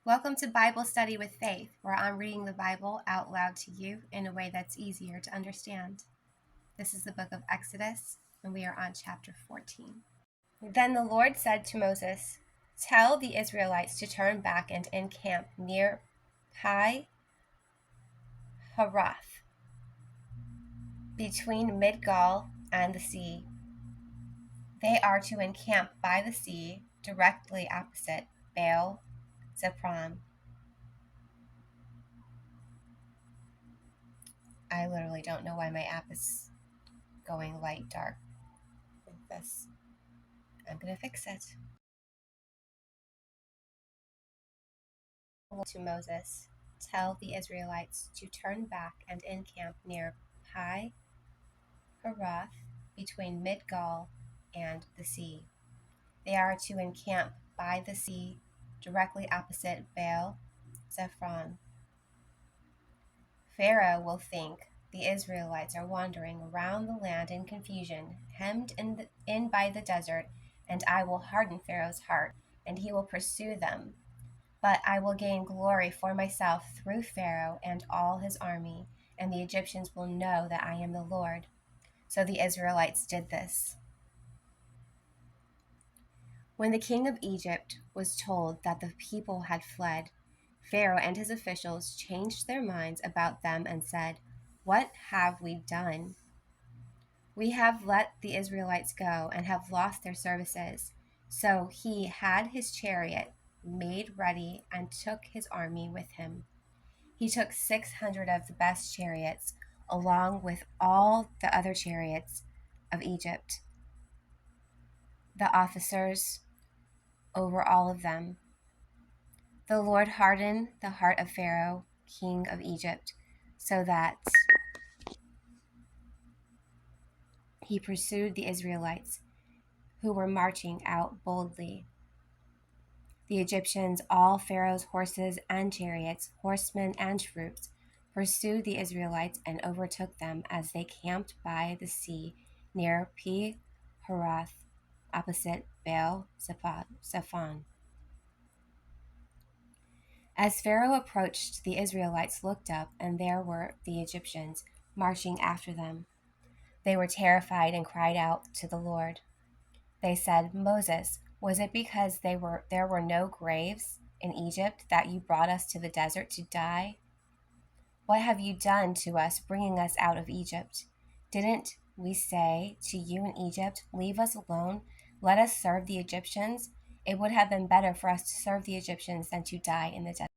Welcome to Bible Study with Faith, where I'm reading the Bible out loud to you in a way that's easier to understand. This is the book of Exodus, and we are on chapter 14. Then the Lord said to Moses, "Tell the Israelites to turn back and encamp near Pi Harath, between Midgal and the sea. They are to encamp by the sea, directly opposite Baal Zephon." I literally don't know why my app is going light dark like this. I'm going to fix it. To Moses, "Tell the Israelites to turn back and encamp near Pi Harath, between Midgal and the sea. They are to encamp by the sea, directly opposite Baal Zephon. Pharaoh will think the Israelites are wandering around the land in confusion, hemmed in by the desert, and I will harden Pharaoh's heart, and he will pursue them. But I will gain glory for myself through Pharaoh and all his army, and the Egyptians will know that I am the Lord." So the Israelites did this. When the king of Egypt was told that the people had fled, Pharaoh and his officials changed their minds about them and said, "What have we done? We have let the Israelites go and have lost their services." So he had his chariot made ready and took his army with him. He took 600 of the best chariots, along with all the other chariots of Egypt, the officers over all of them. The Lord hardened the heart of Pharaoh, king of Egypt, so that he pursued the Israelites, who were marching out boldly. The Egyptians, all Pharaoh's horses and chariots, horsemen and troops, pursued the Israelites and overtook them as they camped by the sea near Pi Harath, opposite Baal Zephon. As Pharaoh approached, the Israelites looked up, and there were the Egyptians marching after them. They were terrified and cried out to the Lord. They said, "Moses, was it because there were no graves in Egypt that you brought us to the desert to die? What have you done to us, bringing us out of Egypt? Didn't we say to you in Egypt, 'Leave us alone, let us serve the Egyptians'? It would have been better for us to serve the Egyptians than to die in the desert."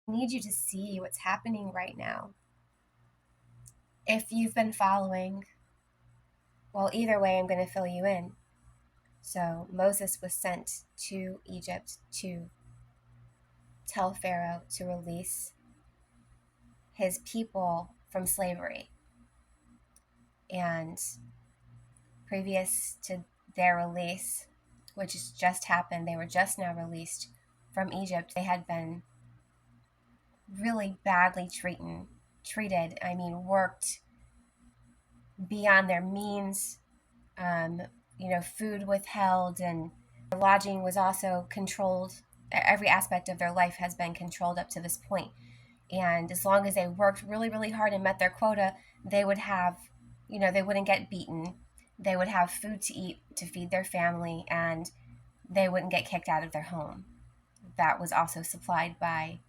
I need you to see what's happening right now. If you've been following, well, either way, I'm going to fill you in. So Moses was sent to Egypt to tell Pharaoh to release his people from slavery. And previous to their release, which has just happened, they were just now released from Egypt. They had been really badly treated. Worked beyond their means. Food withheld, and lodging was also controlled. Every aspect of their life has been controlled up to this point. And as long as they worked really, really hard and met their quota, they would have, they wouldn't get beaten. They would have food to eat to feed their family, and they wouldn't get kicked out of their home. That was also supplied by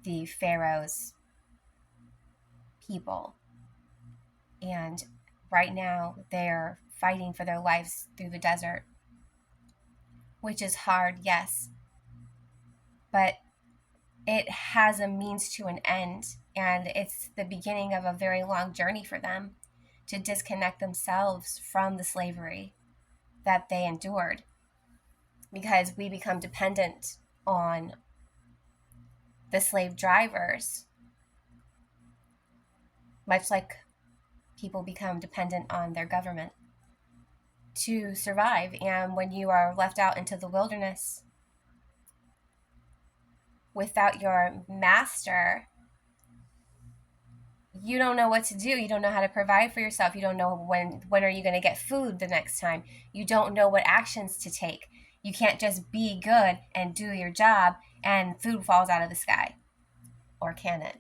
the Pharaoh's people. And right now, they're fighting for their lives through the desert, which is hard, yes, but it has a means to an end, and it's the beginning of a very long journey for them to disconnect themselves from the slavery that they endured, because we become dependent on the slave drivers, much like people become dependent on their government to survive. And when you are left out into the wilderness without your master, you don't know what to do. You don't know how to provide for yourself. You don't know when are you going to get food the next time. You don't know what actions to take. You can't just be good and do your job and food falls out of the sky. Or can it?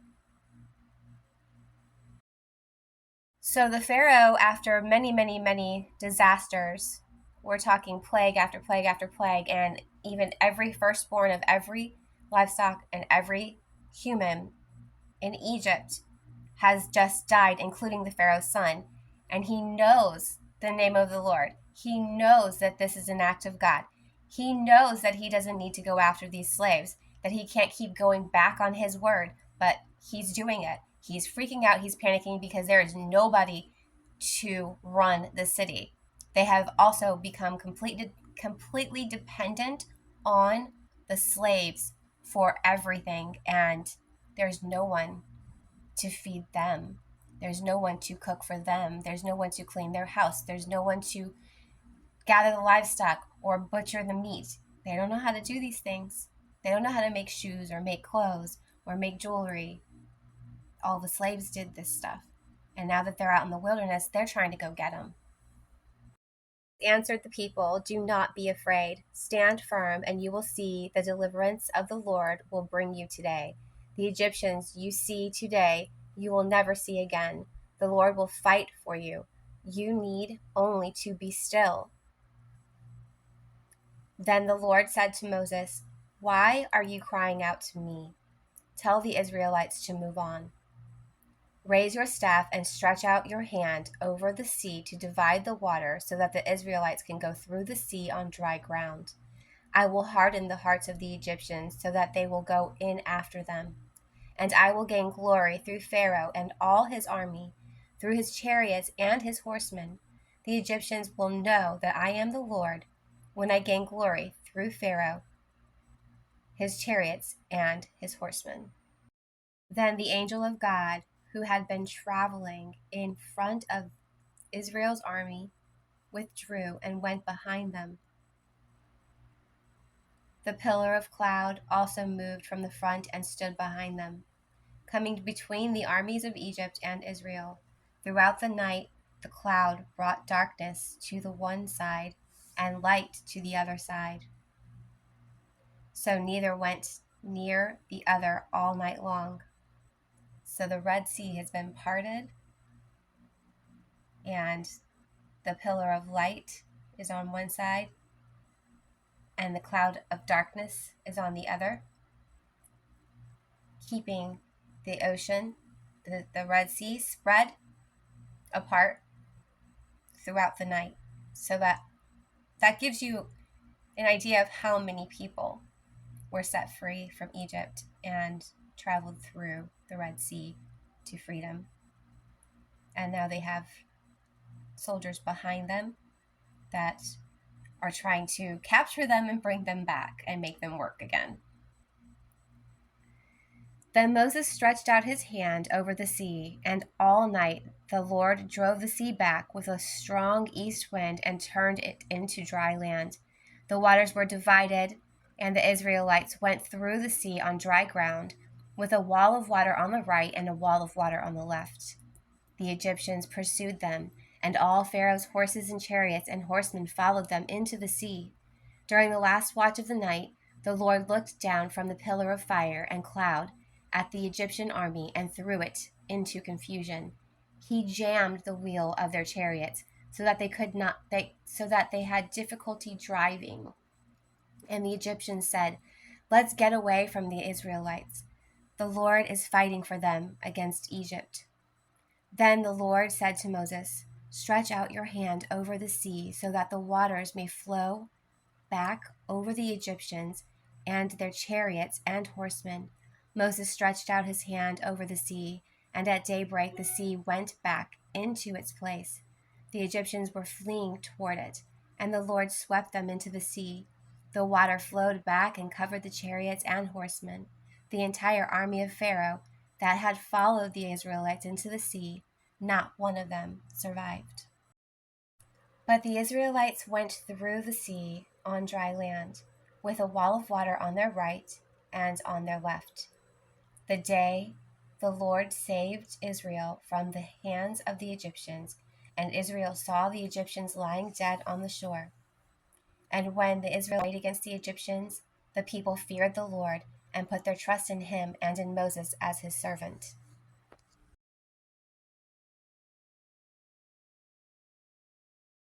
So the Pharaoh, after many, many, many disasters, we're talking plague after plague after plague, and even every firstborn of every livestock and every human in Egypt has just died, including the Pharaoh's son. And he knows the name of the Lord. He knows that this is an act of God. He knows that he doesn't need to go after these slaves, that he can't keep going back on his word, but he's doing it. He's freaking out. He's panicking because there is nobody to run the city. They have also become completely dependent on the slaves for everything, and there's no one to feed them. There's no one to cook for them. There's no one to clean their house. There's no one to gather the livestock or butcher the meat. They don't know how to do these things. They don't know how to make shoes or make clothes or make jewelry. All the slaves did this stuff. And now that they're out in the wilderness, they're trying to go get them. Answered the people, "Do not be afraid. Stand firm, and you will see the deliverance of the Lord will bring you today. The Egyptians you see today, you will never see again. The Lord will fight for you. You need only to be still." Then the Lord said to Moses, "Why are you crying out to me? Tell the Israelites to move on. Raise your staff and stretch out your hand over the sea to divide the water so that the Israelites can go through the sea on dry ground. I will harden the hearts of the Egyptians so that they will go in after them. And I will gain glory through Pharaoh and all his army, through his chariots and his horsemen. The Egyptians will know that I am the Lord when I gain glory through Pharaoh, his chariots, and his horsemen." Then the angel of God, who had been traveling in front of Israel's army, withdrew and went behind them. The pillar of cloud also moved from the front and stood behind them, coming between the armies of Egypt and Israel. Throughout the night, the cloud brought darkness to the one side and light to the other side. So neither went near the other all night long. So the Red Sea has been parted, and the pillar of light is on one side, and the cloud of darkness is on the other, keeping the ocean, the Red Sea, spread apart throughout the night. So that gives you an idea of how many people were set free from Egypt and traveled through the Red Sea to freedom. And now they have soldiers behind them that are trying to capture them and bring them back and make them work again. Then Moses stretched out his hand over the sea, and all night the Lord drove the sea back with a strong east wind and turned it into dry land. The waters were divided, and the Israelites went through the sea on dry ground, with a wall of water on the right and a wall of water on the left. The Egyptians pursued them, and all Pharaoh's horses and chariots and horsemen followed them into the sea. During the last watch of the night, the Lord looked down from the pillar of fire and cloud at the Egyptian army and threw it into confusion. He jammed the wheel of their chariots so that they had difficulty driving. And the Egyptians said, "Let's get away from the Israelites. The Lord is fighting for them against Egypt." Then the Lord said to Moses, "Stretch out your hand over the sea so that the waters may flow back over the Egyptians and their chariots and horsemen." Moses stretched out his hand over the sea, and at daybreak the sea went back into its place. The Egyptians were fleeing toward it, and the Lord swept them into the sea. The water flowed back and covered the chariots and horsemen. The entire army of Pharaoh that had followed the Israelites into the sea, not one of them survived. But the Israelites went through the sea on dry land, with a wall of water on their right and on their left. The day the Lord saved Israel from the hands of the Egyptians, and Israel saw the Egyptians lying dead on the shore. And when the Israelites fought against the Egyptians, the people feared the Lord and put their trust in him and in Moses as his servant.